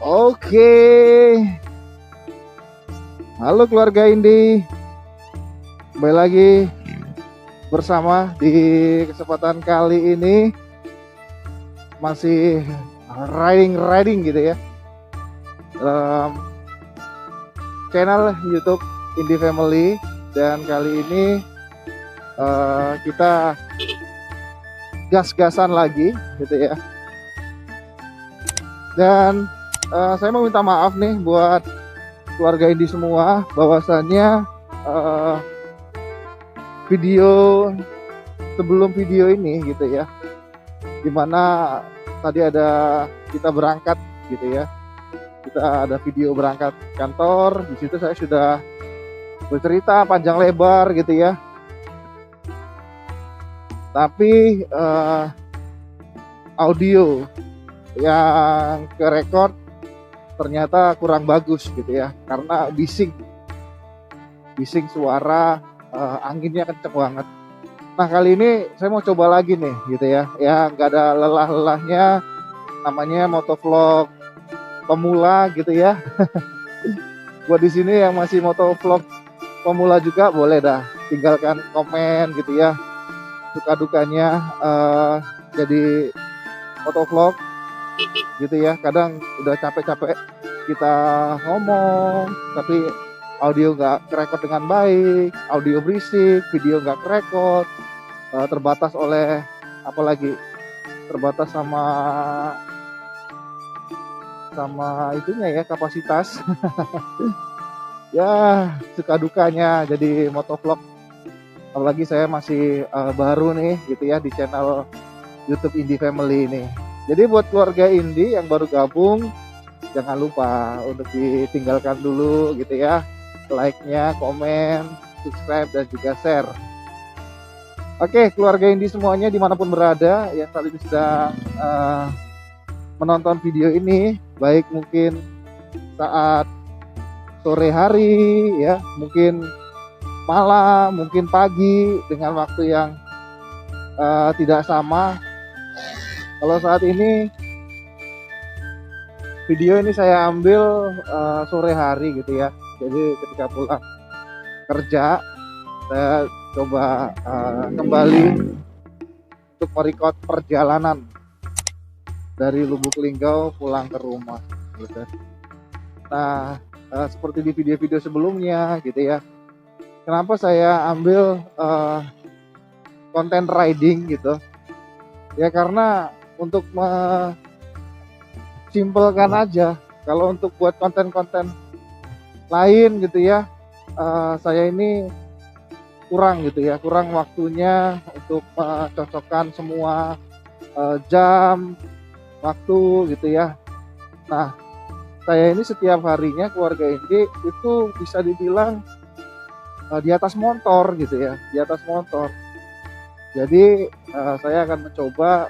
Oke, halo keluarga Indi, kembali lagi bersama di kesempatan kali ini masih riding gitu ya dalam channel YouTube Indi Family, dan kali ini kita gas-gasan lagi gitu ya. Dan saya mau minta maaf nih buat keluarga Indi semua, bahwasannya video sebelum video ini gitu ya, dimana tadi ada kita berangkat gitu ya, kita ada video berangkat kantor. Di situ saya sudah bercerita panjang lebar gitu ya, tapi audio yang kerekord ternyata kurang bagus gitu ya, karena bising suara, anginnya kenceng banget. Nah, kali ini saya mau coba lagi nih gitu ya, nggak ada lelah-lelahnya, namanya motovlog pemula gitu ya. Buat di sini yang masih motovlog pemula juga boleh dah tinggalkan komen gitu ya, suka dukanya jadi motovlog gitu ya. Kadang udah capek-capek kita ngomong tapi audio nggak kerekod dengan baik, audio berisik, video nggak kerekod, terbatas oleh apalagi terbatas sama itunya ya, kapasitas. Ya, suka dukanya jadi motovlog, apalagi saya masih baru nih gitu ya di channel YouTube Indi Family ini. Jadi buat keluarga Indi yang baru gabung, jangan lupa untuk ditinggalkan dulu gitu ya, like-nya, komen, subscribe, dan juga share. Oke, keluarga Indi semuanya dimanapun berada yang saat ini sedang menonton video ini, baik mungkin saat sore hari ya, mungkin malam, mungkin pagi, dengan waktu yang tidak sama. Kalau saat ini video ini saya ambil sore hari gitu ya, jadi ketika pulang kerja saya coba kembali untuk merecord perjalanan dari Lubuk Linggau pulang ke rumah gitu. Nah, seperti di video-video sebelumnya gitu ya, kenapa saya ambil konten riding gitu ya, karena untuk simpelkan aja. Kalau untuk buat konten-konten lain gitu ya, saya ini kurang gitu ya, kurang waktunya untuk mencocokkan semua jam waktu gitu ya. Nah, saya ini setiap harinya keluarga ini itu bisa dibilang di atas motor gitu ya, di atas motor. Jadi saya akan mencoba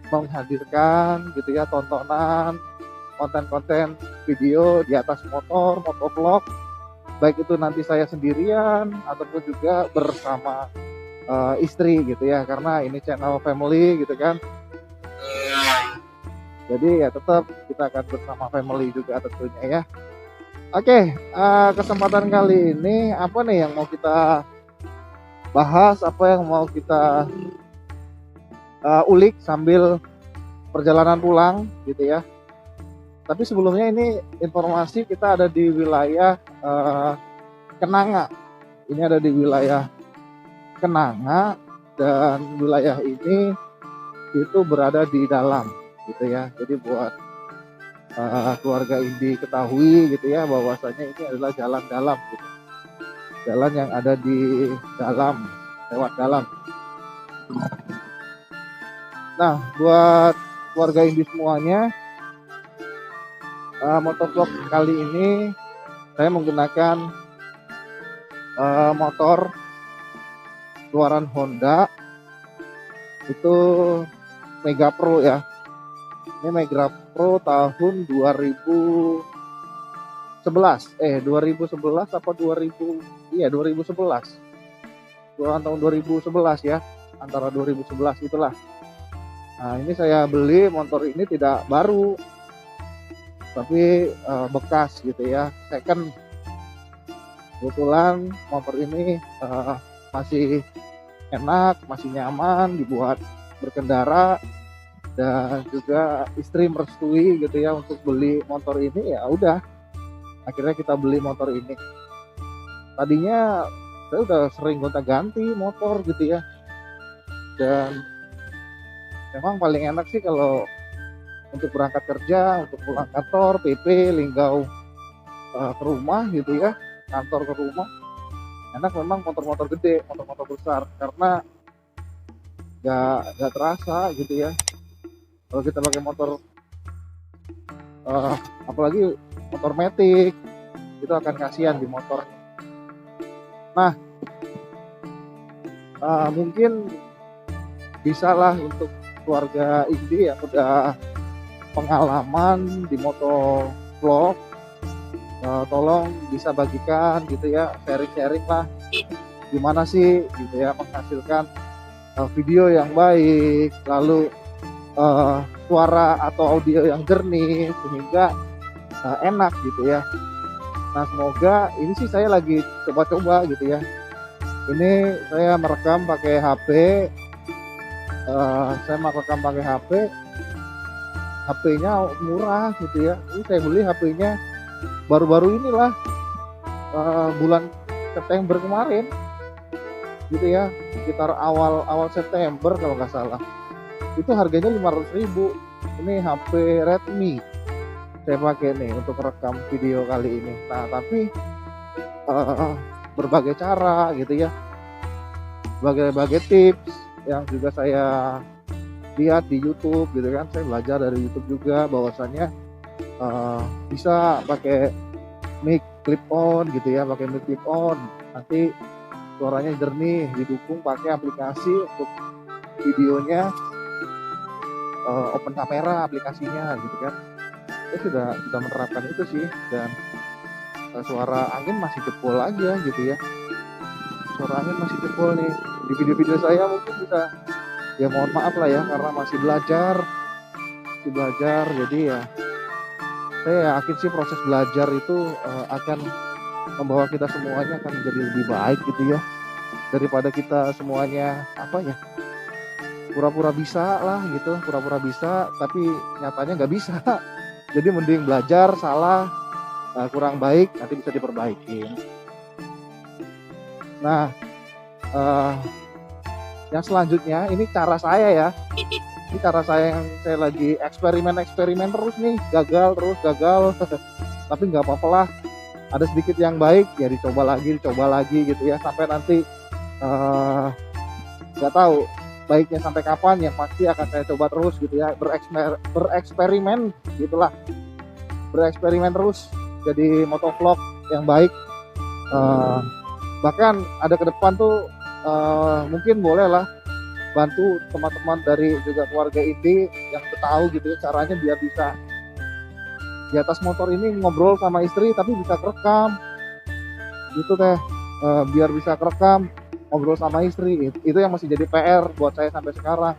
menghadirkan gitu ya tontonan konten-konten video di atas motor, motovlog, baik itu nanti saya sendirian ataupun juga bersama istri gitu ya, karena ini channel family gitu kan. Jadi ya tetap kita akan bersama family juga tentunya ya. Oke, kesempatan kali ini apa nih yang mau kita bahas, apa yang mau kita ulik sambil perjalanan pulang gitu ya. Tapi sebelumnya ini informasi, kita ada di wilayah Kenanga. Ini ada di wilayah Kenanga, dan wilayah ini itu berada di dalam gitu ya. Jadi buat keluarga Indi ketahui gitu ya, bahwasanya ini adalah jalan dalam gitu. Jalan yang ada di dalam, lewat dalam. Nah, buat keluarga Indi semuanya, motovlog kali ini saya menggunakan motor keluaran Honda, itu Mega Pro ya. Ini Mega Pro tahun 2011 apa 2000, iya 2011, keluaran tahun 2011 ya, antara 2011 itulah. Nah, ini saya beli motor ini tidak baru, tapi bekas gitu ya, second. Kebetulan motor ini masih enak, masih nyaman dibuat berkendara, dan juga istri merestui gitu ya untuk beli motor ini. Ya udah, akhirnya kita beli motor ini. Tadinya saya udah sering gonta-ganti motor gitu ya, dan memang paling enak sih kalau untuk berangkat kerja, untuk pulang kantor, PP, linggau ke rumah gitu ya, kantor ke rumah, enak memang motor-motor gede, motor-motor besar, karena nggak terasa gitu ya. Kalau kita pakai motor, apalagi motor metik, itu akan kasihan di motor. Nah, mungkin bisa lah untuk keluarga ini yang udah pengalaman di motovlog, tolong bisa bagikan gitu ya, sharing-sharing lah gimana sih gitu ya menghasilkan video yang baik, lalu suara atau audio yang jernih sehingga enak gitu ya. Nah, semoga ini sih saya lagi coba-coba gitu ya. Ini saya merekam pakai HP, HP-nya murah gitu ya. Ini saya beli HP-nya baru-baru inilah, bulan September kemarin gitu ya, sekitar awal September kalau nggak salah. Itu harganya 500.000. Ini HP Redmi saya pakai nih untuk rekam video kali ini. Nah, tapi berbagai cara gitu ya, berbagai tips yang juga saya lihat di YouTube gitu kan. Saya belajar dari YouTube juga bahwasannya bisa pakai mic clip on gitu ya, pakai mic clip on, nanti suaranya jernih, didukung pakai aplikasi untuk videonya, open kamera aplikasinya gitu kan. Saya sudah menerapkan itu sih, dan suara angin masih jebol aja gitu ya. Suara angin masih jebol nih di video-video saya. Mungkin bisa, ya mohon maaf lah ya, karena masih belajar. Jadi ya saya yakin sih proses belajar itu akan membawa kita semuanya akan menjadi lebih baik gitu ya, daripada kita semuanya pura-pura bisa lah gitu, pura-pura bisa tapi nyatanya nggak bisa. Jadi mending belajar, salah, kurang baik, nanti bisa diperbaiki. Nah, yang selanjutnya ini cara saya ya. Ini cara saya yang saya lagi eksperimen terus nih, gagal. Tapi nggak apa-apa lah, ada sedikit yang baik ya dicoba lagi gitu ya, sampai nanti nggak tahu baiknya sampai kapan, yang pasti akan saya coba terus gitu ya, bereksperimen gitulah, bereksperimen terus jadi motovlog yang baik. Bahkan ada ke depan tuh mungkin boleh lah bantu teman-teman dari juga keluarga inti yang tahu gitu ya caranya biar bisa di atas motor ini ngobrol sama istri tapi bisa kerekam gitu teh, biar bisa kerekam ngobrol sama istri. Itu yang masih jadi PR buat saya sampai sekarang.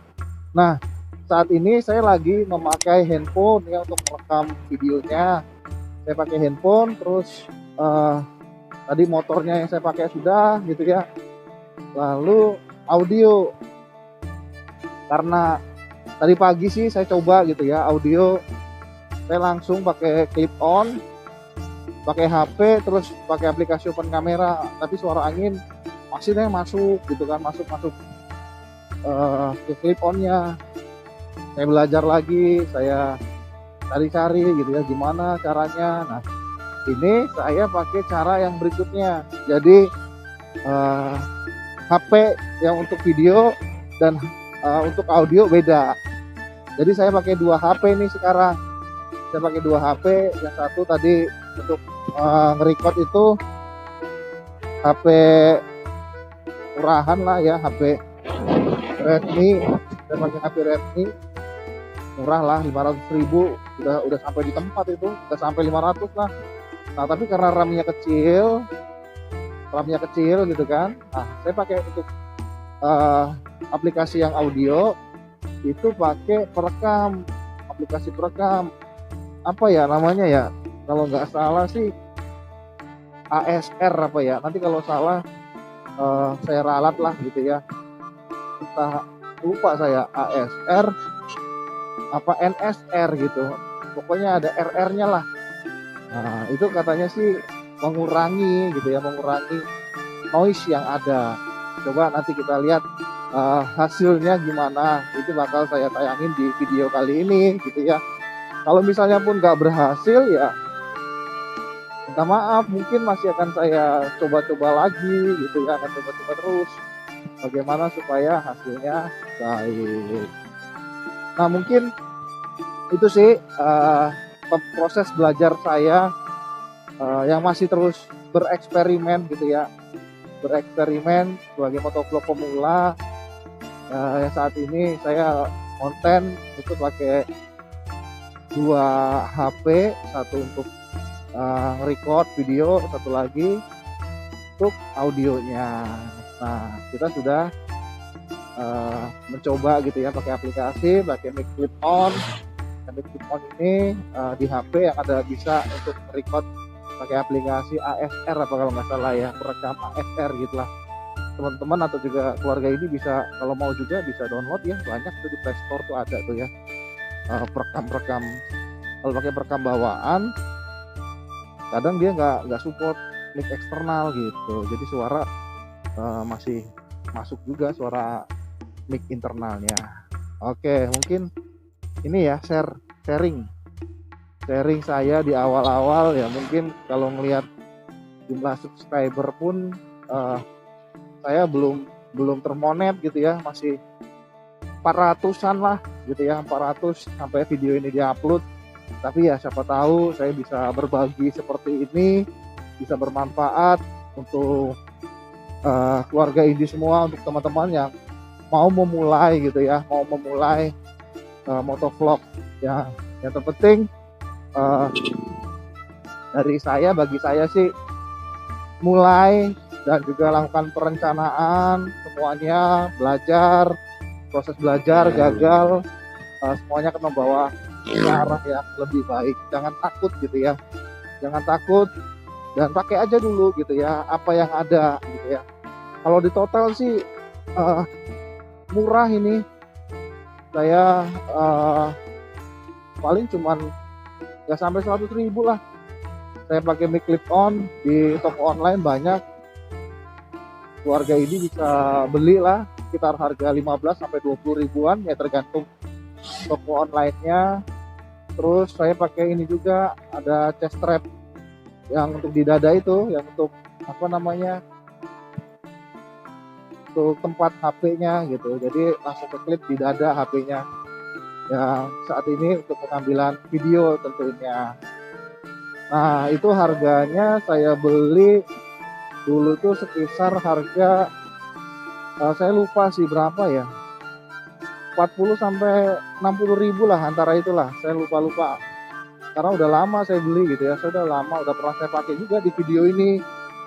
Nah, saat ini saya lagi memakai handphone ya untuk merekam videonya. Saya pakai handphone, terus tadi motornya yang saya pakai sudah gitu ya, lalu audio, karena tadi pagi sih saya coba gitu ya audio, saya langsung pakai clip on, pakai HP, terus pakai aplikasi open kamera, tapi suara angin masih masuk gitu kan, masuk ke clip onnya. Saya belajar lagi, saya cari-cari gitu ya gimana caranya. Nah, ini saya pakai cara yang berikutnya. Jadi HP yang untuk video dan untuk audio beda. Jadi saya pakai 2 HP nih sekarang. Saya pakai 2 HP. Yang satu tadi untuk nge-record itu HP murahan lah ya, HP Redmi. Saya pakai HP Redmi murah lah, 500.000 udah sampai di tempat, itu udah sampai 500 lah. Nah, tapi karena RAM-nya kecil gitu kan. Nah, saya pakai untuk aplikasi yang audio itu pakai aplikasi perekam. apa ya namanya ya, kalau nggak salah sih ASR apa ya, nanti kalau salah saya ralat lah gitu ya, entah, lupa saya ASR apa NSR gitu, pokoknya ada RR-nya lah. Nah itu katanya sih mengurangi gitu ya, mengurangi noise yang ada. Coba nanti kita lihat hasilnya gimana, itu bakal saya tayangin di video kali ini gitu ya. Kalau misalnya pun nggak berhasil ya minta maaf, mungkin masih akan saya coba-coba lagi gitu ya, akan coba-coba terus bagaimana supaya hasilnya baik. Nah mungkin itu sih proses belajar saya yang masih terus bereksperimen gitu ya, bereksperimen sebagai motovlog pemula. Yang saat ini saya konten itu pakai 2 HP, satu untuk record video, satu lagi untuk audionya. Nah kita sudah mencoba gitu ya pakai aplikasi, pakai mic clip on. Mic clip on ini di HP yang ada bisa untuk record pakai aplikasi ASR apa kalau nggak salah ya, perekam ASR gitulah. Teman-teman atau juga keluarga ini bisa, kalau mau juga bisa download ya, banyak tuh di Play Store tuh ada tuh ya perekam. Kalau pakai perekam bawaan kadang dia nggak support mic eksternal gitu, jadi suara masih masuk juga suara mic internalnya. Oke, mungkin ini ya sharing saya di awal-awal ya. Mungkin kalau ngelihat jumlah subscriber pun saya belum termonet gitu ya, masih 400-an lah gitu ya, 400 sampai video ini diupload. Tapi ya siapa tahu saya bisa berbagi seperti ini bisa bermanfaat untuk keluarga indie semua, untuk teman-teman yang mau memulai gitu ya, mau memulai motovlog ya. Yang terpenting dari saya, bagi saya sih mulai dan juga lakukan perencanaan semuanya, belajar, proses belajar gagal semuanya akan membawa ke arah yang lebih baik. Jangan takut gitu ya, jangan takut dan pakai aja dulu gitu ya apa yang ada gitu ya. Kalau di total sih murah ini, saya paling cuman nggak sampai 100.000 lah. Saya pakai mic clip on di toko online banyak, keluarga ini bisa beli lah sekitar harga 15 sampai 20 ribuan ya, tergantung toko online-nya. Terus saya pakai ini juga, ada chest strap yang untuk di dada itu, yang untuk apa namanya, untuk tempat HP-nya gitu, jadi langsung ke klip di dada HP-nya yang saat ini untuk pengambilan video tentunya. Nah itu harganya saya beli dulu tuh sekitar harga saya lupa sih berapa ya, 40 sampai 60 ribu lah, antara itulah, saya lupa karena udah lama saya beli gitu ya. Saya udah lama, udah pernah saya pakai juga di video ini,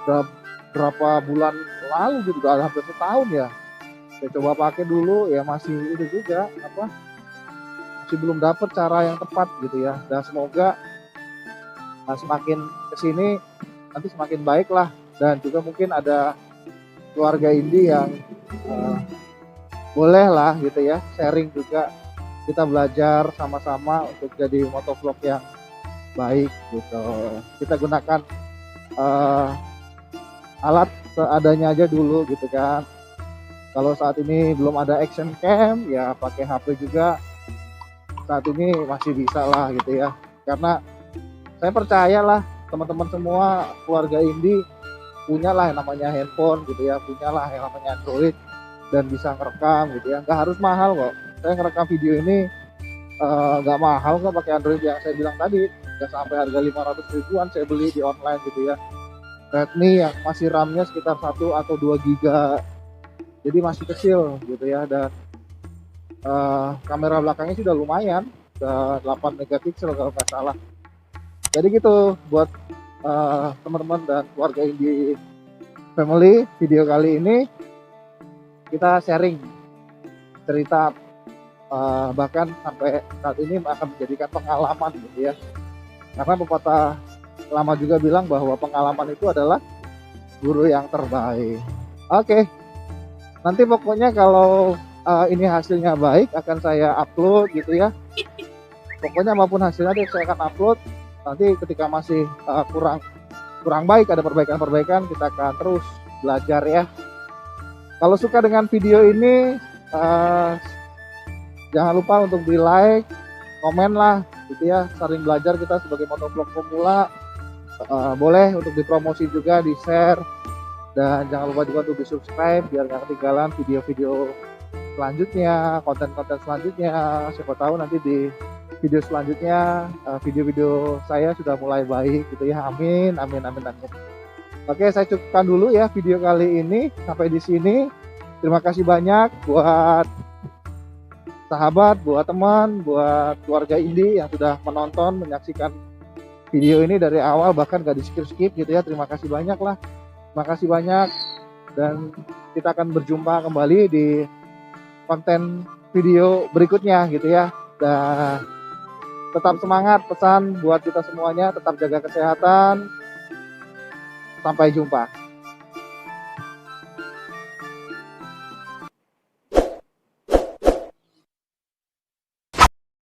udah berapa bulan lalu gitu, udah hampir setahun ya. Saya coba pakai dulu ya, masih itu juga apa, masih belum dapet cara yang tepat gitu ya. Dan semoga semakin kesini nanti semakin baik lah. Dan juga mungkin ada keluarga indie yang boleh lah gitu ya sharing juga, kita belajar sama-sama untuk jadi motovlog yang baik gitu. Kita gunakan alat seadanya aja dulu gitu kan. Kalau saat ini belum ada action cam ya pakai HP juga saat ini masih bisa lah gitu ya. Karena saya percaya lah teman-teman semua keluarga indie punya lah yang namanya handphone gitu ya, punya lah yang namanya Android dan bisa ngerekam gitu ya. Nggak harus mahal kok, saya ngerekam video ini nggak mahal kok pakai Android yang saya bilang tadi, nggak sampai harga 500 ribuan saya beli di online gitu ya. Redmi yang masih RAM-nya sekitar 1 atau 2 giga, jadi masih kecil gitu ya. Dan kamera belakangnya sudah lumayan, udah 8 megapiksel kalau nggak salah. Jadi gitu buat teman-teman dan keluarga indie family, video kali ini kita sharing cerita bahkan sampai saat ini akan menjadikan pengalaman gitu ya. Karena pepatah lama juga bilang bahwa pengalaman itu adalah guru yang terbaik. Oke, nanti pokoknya kalau ini hasilnya baik akan saya upload gitu ya. Pokoknya apapun hasilnya saya akan upload. Nanti ketika masih kurang baik, ada perbaikan-perbaikan, kita akan terus belajar ya. Kalau suka dengan video ini, jangan lupa untuk di like, komen lah gitu ya. Saling belajar kita sebagai motovlog pemula. Boleh untuk dipromosi juga, di share, dan jangan lupa juga untuk di subscribe biar gak ketinggalan video-video selanjutnya, konten-konten selanjutnya. Siapa tahu nanti di video selanjutnya video-video saya sudah mulai baik gitu ya. Amin, amin, amin, amin. Oke, saya cukupkan dulu ya video kali ini sampai di sini. Terima kasih banyak buat sahabat, buat teman, buat keluarga Indi yang sudah menonton, menyaksikan video ini dari awal, bahkan gak di skip gitu ya. Terima kasih banyak lah. Terima kasih banyak, dan kita akan berjumpa kembali di konten video berikutnya gitu ya. Dan tetap semangat, pesan buat kita semuanya, tetap jaga kesehatan. Sampai jumpa.